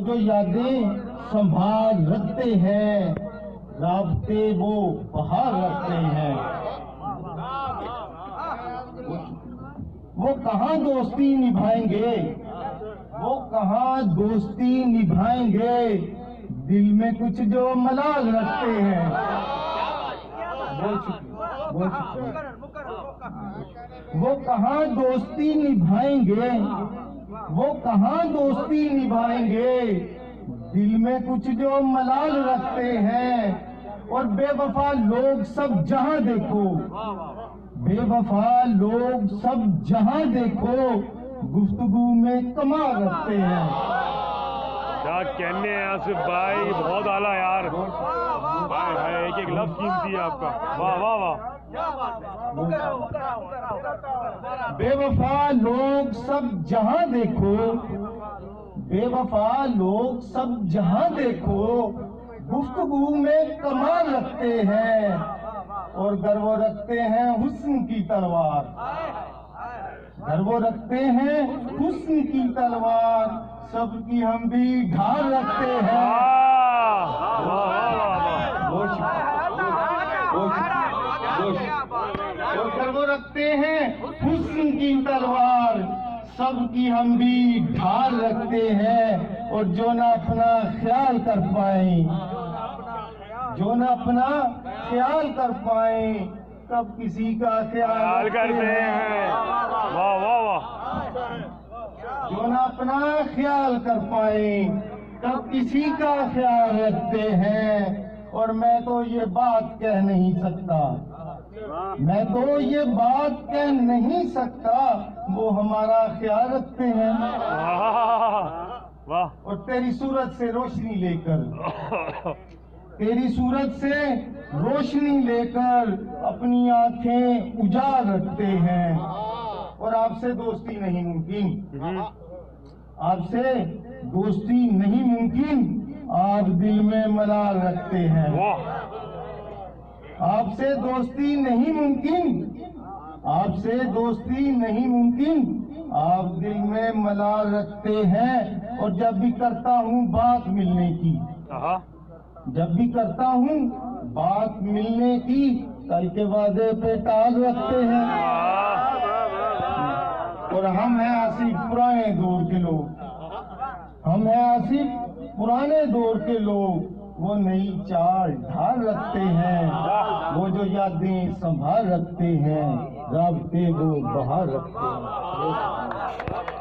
जो यादें संभाल रखते हैं, राबते वो बहार रखते हैं। वो कहाँ दोस्ती निभाएंगे, वो कहाँ दोस्ती निभाएंगे, दिल में कुछ जो मलाल रखते हैं। वो कहाँ दोस्ती निभाएंगे, वो कहाँ दोस्ती निभाएंगे, दिल में कुछ जो मलाल रखते हैं। और बेवफा लोग सब जहां देखो, बेवफा लोग सब जहां देखो, गुफ्तगू में कमाल रखते हैं। क्या कहने हैं आसिफ भाई, बहुत आला यार। भाई भाई एक एक लफ्ज कीमती है आपका। वाह वाह वाह। बेवफा लोग सब जहां देखो, बेवफा लोग सब जहां देखो, गुफ्तगू में कमाल रखते हैं। और गर्व रखते हैं हुस्न की तलवार, गर्व रखते हैं हुस्न की तलवार, सबकी हम भी ढाल रखते हैं। और गर्व रखते हैं हुस्न की तलवार, सबकी हम भी ढाल रखते हैं। और जो ना अपना ख्याल कर पाए, जो ना अपना ख्याल कर पाए, तब किसी का ख्याल करते हैं। वाह वाह वाह। जो ना अपना ख्याल कर पाए, तब किसी का ख्याल रखते हैं। और मैं तो ये बात कह नहीं सकता, मैं तो ये बात कह नहीं सकता, वो हमारा ख्याल रखते हैं। वाह। और तेरी सूरत से रोशनी लेकर, तेरी सूरत से रोशनी लेकर अपनी आंखें उजाड़ रखते हैं। और आपसे दोस्ती नहीं मुमकिन, आपसे दोस्ती नहीं मुमकिन, आप दिल में मलाल रखते हैं। आपसे दोस्ती नहीं मुमकिन, आपसे दोस्ती नहीं मुमकिन, आप दिल में मलाल रखते हैं। और जब भी करता हूँ बात मिलने की, जब भी करता हूँ बात मिलने की, कल के वादे पे टाल रखते हैं। और हम हैं आसिफ पुराने दौर के लोग, हम हैं आसिफ पुराने दौर के लोग, वो नई चाल ढाल रखते हैं। वो जो यादें संभाल रखते हैं, राबते वो बहार रखते हैं।